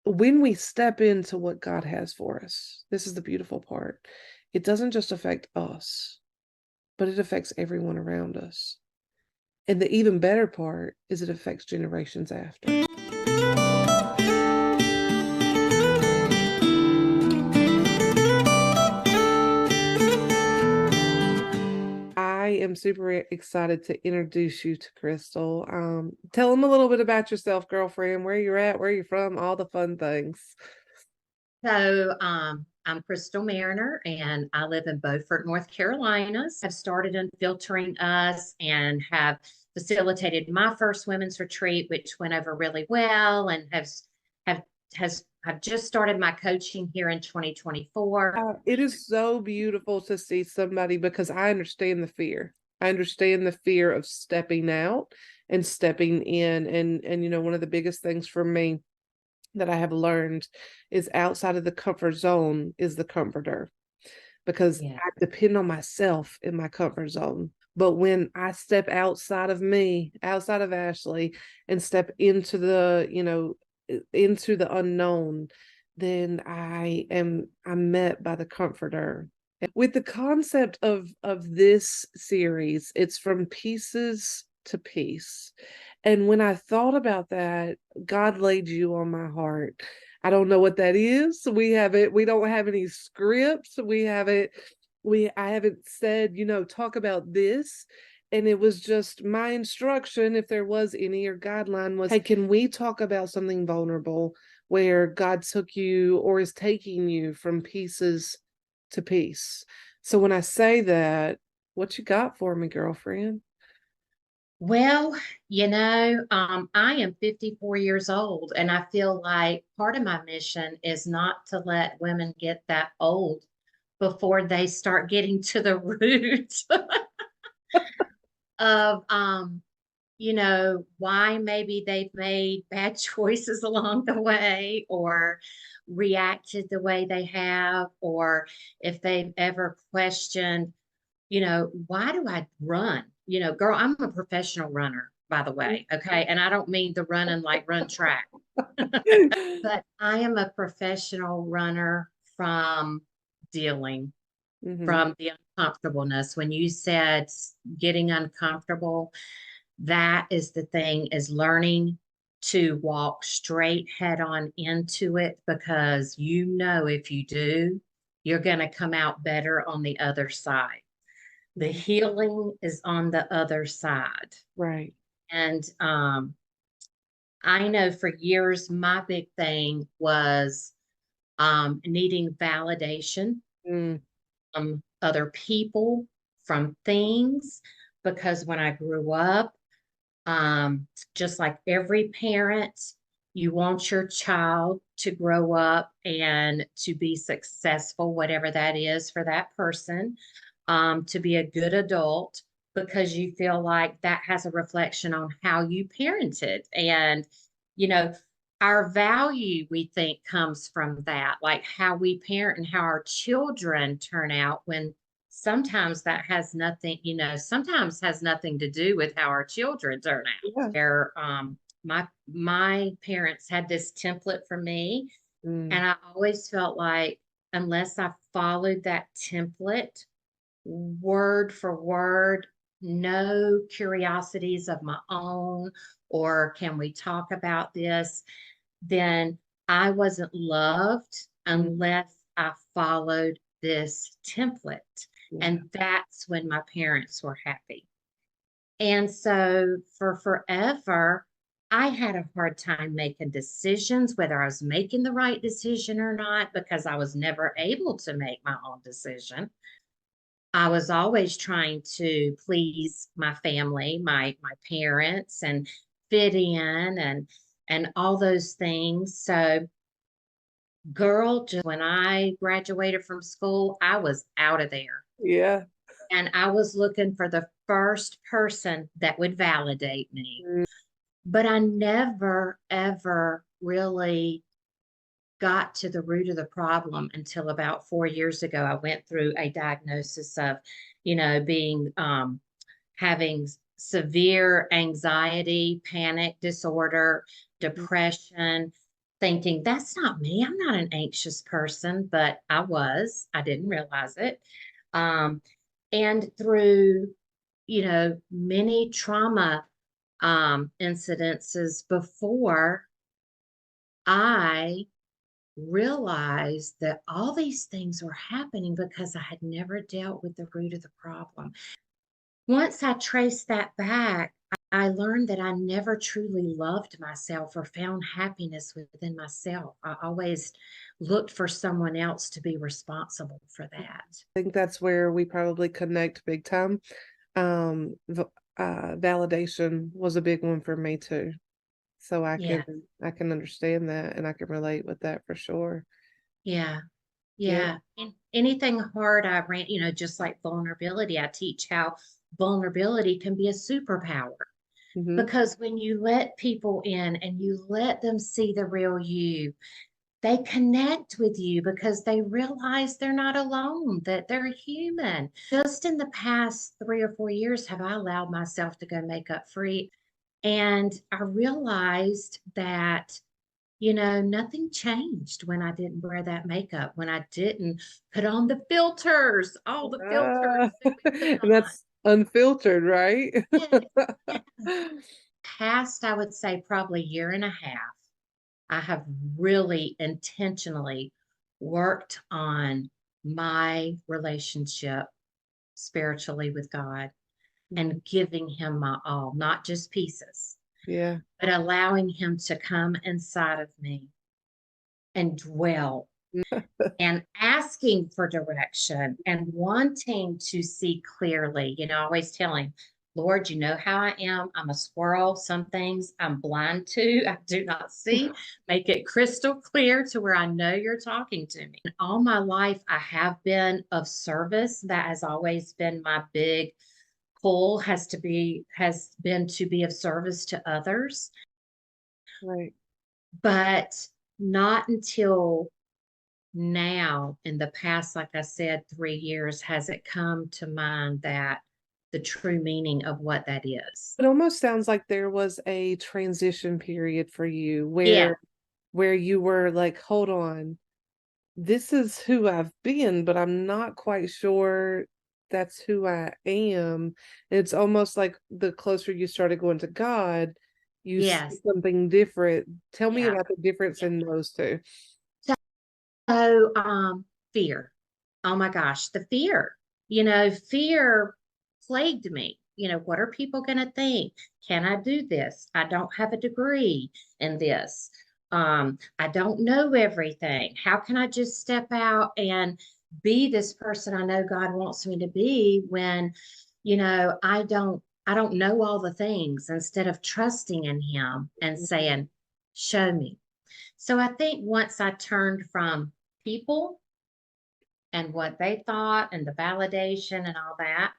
when we step into what God has for us, this is the beautiful part. It doesn't just affect us, but it affects everyone around us. And the even better part is it affects generations after. I am super excited to introduce you to Cristal. Tell them a little bit about yourself, girlfriend, where you're at, where you're from, all the fun things. I'm Cristal Marriner and I live in Beaufort, North Carolina. I've started in filtering us and have facilitated my first women's retreat, which went over really well, and have have just started my coaching here in 2024. It is so beautiful to see somebody because I understand the fear. I understand the fear of stepping out and stepping in. And one of the biggest things for me that I have learned is outside of the comfort zone is the comforter, because Yeah. I depend on myself in my comfort zone. But when I step outside of me, outside of Ashley, and step into the unknown, then I'm met by the comforter. With the concept of this series, it's from pieces to peace. And when I thought about that, God laid you on my heart. I don't know what that is. We don't have any scripts. I haven't said, talk about this. And it was just my instruction, if there was any, or guideline was, hey, can we talk about something vulnerable where God took you or is taking you from pieces to peace? So when I say that, what you got for me, girlfriend? Well, I am 54 years old, and I feel like part of my mission is not to let women get that old before they start getting to the root of why maybe they've made bad choices along the way or reacted the way they have, or if they've ever questioned, why do I run? Girl, I'm a professional runner, by the way. Okay. And I don't mean the running like run track, but I am a professional runner from dealing Hmm. from the uncomfortableness. When you said getting uncomfortable, that is the thing, is learning to walk straight head on into it, because if you do, you're going to come out better on the other side. The healing is on the other side. Right. And I know for years, my big thing was needing validation Mm. from other people, from things, because when I grew up, just like every parent, you want your child to grow up and to be successful, whatever that is for that person, to be a good adult, because you feel like that has a reflection on how you parented. And, you know, our value, we think, comes from that, like how we parent and how our children turn out, when sometimes that has nothing, sometimes has nothing to do with how our children turn out. Yeah. Where my parents had this template for me, Mm. and I always felt like unless I followed that template word for word, no curiosities of my own, or can we talk about this, then I wasn't loved Mm. unless I followed this template. Yeah. And that's when my parents were happy. And so for forever, I had a hard time making decisions, whether I was making the right decision or not, because I was never able to make my own decision. I was always trying to please my family, my parents, and fit in and all those things. So, girl, just when I graduated from school, I was out of there. Yeah. And I was looking for the first person that would validate me. Mm. But I never, ever really got to the root of the problem until about 4 years ago. I went through a diagnosis of, being having severe anxiety, panic disorder, depression, thinking, that's not me. I'm not an anxious person, but I was. I didn't realize it. Um, and through, many trauma incidences before, I realized that all these things were happening because I had never dealt with the root of the problem. Once I traced that back, I learned that I never truly loved myself or found happiness within myself. I always looked for someone else to be responsible for that. I think that's where we probably connect big time. Um, Validation was a big one for me too. So Yeah, I can understand that and I can relate with that for sure. yeah, Yeah. yeah. And anything hard I ran, just like vulnerability, I teach how vulnerability can be a superpower. Hmm. Because when you let people in and you let them see the real you, they connect with you because they realize they're not alone, that they're human. Just in the past 3 or 4 years, have I allowed myself to go makeup free? And I realized that, nothing changed when I didn't wear that makeup, when I didn't put on the filters, all the filters that we put And on. that's unfiltered, right? Yeah, yeah. Past, I would say probably year and a half, I have really intentionally worked on my relationship spiritually with God Mhm. and giving Him my all, not just pieces, Yeah. but allowing Him to come inside of me and dwell and asking for direction and wanting to see clearly. I always tell him, Lord, you know how I am. I'm a squirrel. Some things I'm blind to, I do not see. Make it crystal clear to where I know you're talking to me. And all my life, I have been of service. That has always been my big pull, has been to be of service to others. Right. But not until now, in the past, like I said, 3 years, has it come to mind that the true meaning of what that is. It almost sounds like there was a transition period for you Yeah, where you were like, hold on, this is who I've been, but I'm not quite sure that's who I am. It's almost like the closer you started going to God, you see yes, something different. Tell me yeah, about the difference yeah. in those two. So, fear. Oh my gosh, the fear. Fear plagued me. What are people going to think? Can I do this? I don't have a degree in this. I don't know everything. How can I just step out and be this person I know God wants me to be when, I don't know all the things, instead of trusting in Him and saying, show me. So I think once I turned from people and what they thought and the validation and all that,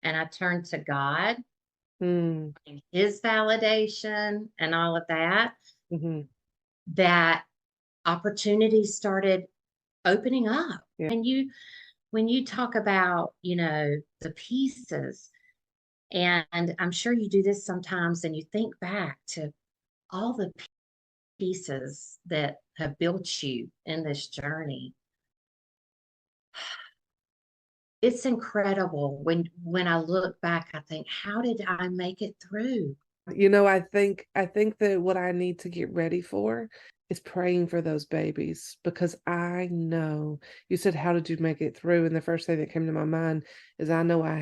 and I turned to God Mm, and His validation and all of that, hmm. that opportunities started opening up. Yeah. And when you talk about, the pieces, and I'm sure you do this sometimes, and you think back to all the pieces that have built you in this journey. It's incredible when I look back, I think, how did I make it through? I think that what I need to get ready for is praying for those babies because I know you said how did you make it through? And the first thing that came to my mind is I know I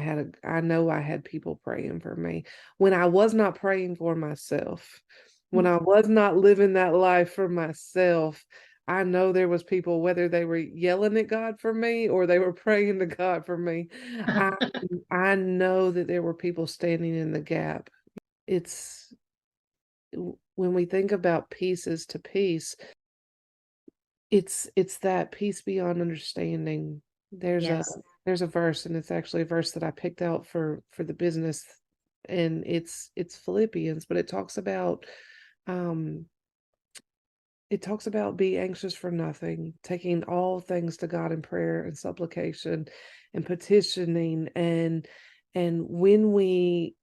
had people praying for me when I was not praying for myself, when I was not living that life for myself. I know there was people, whether they were yelling at God for me or they were praying to God for me. I I know that there were people standing in the gap. It's when we think about pieces to peace, it's that peace beyond understanding. There's a Yes. there's a verse, and it's actually a verse that I picked out for the business, and it's Philippians, but um it talks about be anxious for nothing, taking all things to God in prayer and supplication and petitioning, and when we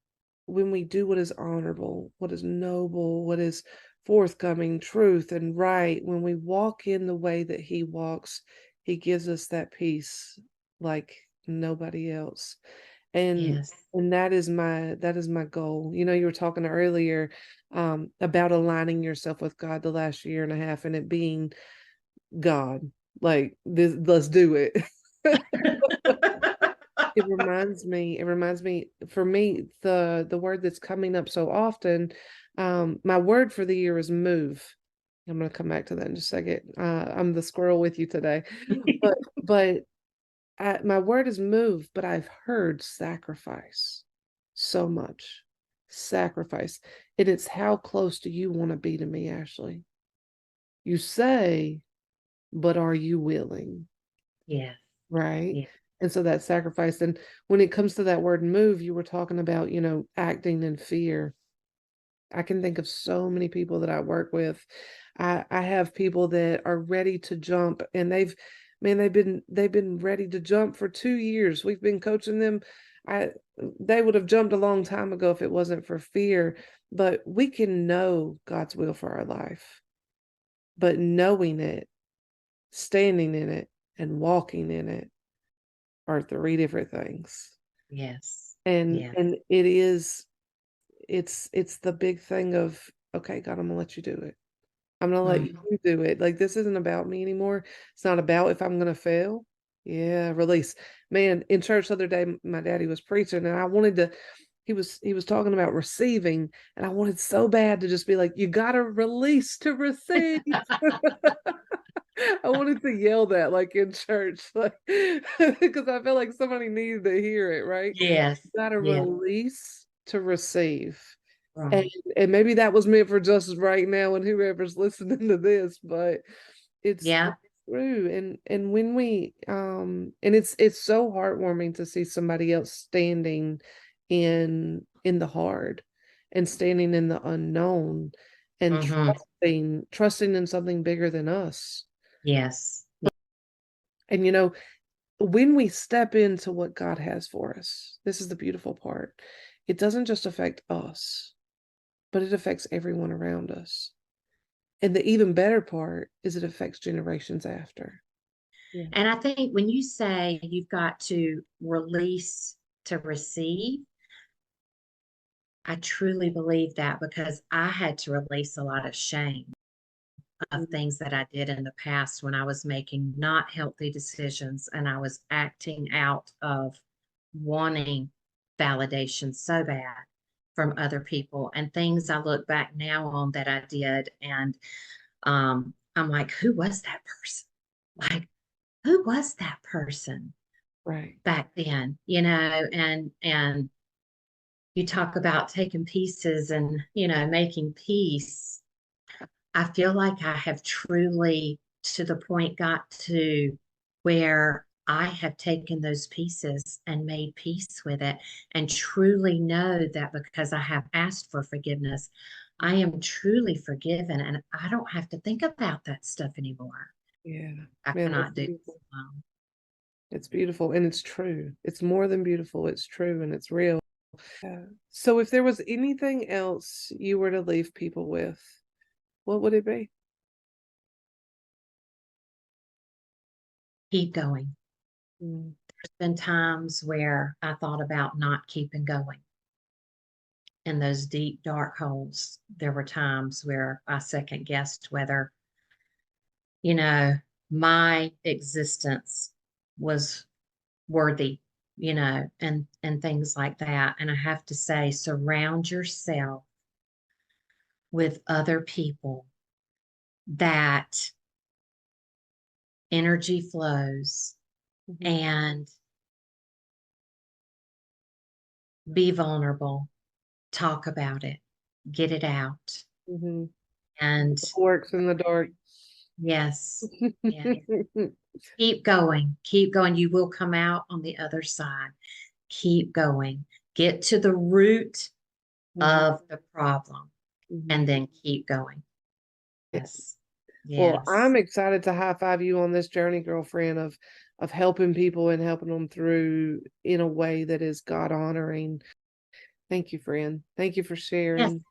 do what is honorable, what is noble, what is forthcoming, truth, and right, when we walk in the way that he walks, he gives us that peace like nobody else. And Yes. that is my goal. You were talking earlier about aligning yourself with God the last year and a half, and it being God, like this, let's do it. It reminds me for me, the word that's coming up so often, my word for the year is move. I'm going to come back to that in just a second. I'm the squirrel with you today. But my word is move, but I've heard sacrifice so much. Sacrifice. And it's how close do you want to be to me, Ashley? You say, but are you willing? Yes. Right. Yeah. And so that sacrifice. And when it comes to that word move, you were talking about, acting in fear. I can think of so many people that I work with. I have people that are ready to jump, and they've been ready to jump for 2 years. We've been coaching them. I They would have jumped a long time ago if it wasn't for fear. But we can know God's will for our life. But knowing it, standing in it, and walking in it are three different things. Yes. And Yes. and it's the big thing of, okay, God, I'm gonna let you do it. I'm gonna let you Mhm. do it. Like, this isn't about me anymore. It's not about if I'm gonna fail. Yeah, release. Man, in church the other day, my daddy was preaching, and I wanted to. He was talking about receiving, and I wanted so bad to just be like, you gotta release to receive. I wanted to yell that like in church, like because I felt like somebody needed to hear it, right? Yes. You gotta Yes. release to receive. And Right. and maybe that was meant for just right now and whoever's listening to this, but it's Yeah. true. And when we and it's so heartwarming to see somebody else standing in the hard, and standing in the unknown, and Hmm. trusting in something bigger than us. Yes. And when we step into what God has for us, this is the beautiful part. It doesn't just affect us, but it affects everyone around us. And the even better part is it affects generations after. Yeah. And I think when you say you've got to release to receive, I truly believe that because I had to release a lot of shame of Mhm. things that I did in the past when I was making not healthy decisions and I was acting out of wanting validation so bad from other people and things I look back now on that I did. And I'm like, who was that person? Like, who was that person Right. back then? And you talk about taking pieces and, making peace. I feel like I have truly, to the point, got to where I have taken those pieces and made peace with it and truly know that because I have asked for forgiveness, I am truly forgiven and I don't have to think about that stuff anymore. Yeah. I Man, it's cannot do this beautiful. alone. It's beautiful and it's true. It's more than beautiful. It's true and it's real. Yeah. So if there was anything else you were to leave people with, what would it be? Keep going. Mm, There's been times where I thought about not keeping going in those deep, dark holes. There were times where I second guessed whether, you know, my existence was worthy, and things like that. And I have to say, surround yourself with other people that energy flows mhm, and be vulnerable, talk about it, get it out. mhm. And Works in the dark. yes, yes, keep going, keep going. You will come out on the other side. Keep going. Get to the root Mhm, of the problem mhm. and then keep going. Yes. Well, Yes. I'm excited to high five you on this journey, girlfriend, of helping people and helping them through in a way that is God honoring. Thank you, friend. Thank you for Yes. sharing.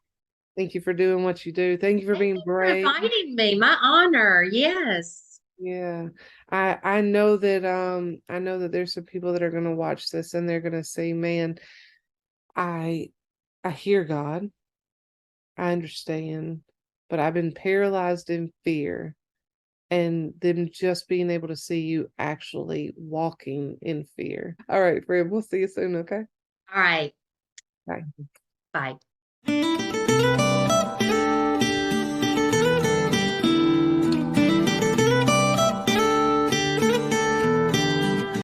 Thank you for doing what you do. Thank you for Thank being you for brave. inviting me. My honor. Yes. Yeah. I know that there's some people that are gonna watch this and they're gonna say, man, I I hear God. I understand, but I've been paralyzed in fear. And them just being able to see you actually walking in fear. All right, friend, we'll see you soon, okay? All right. Bye. Bye.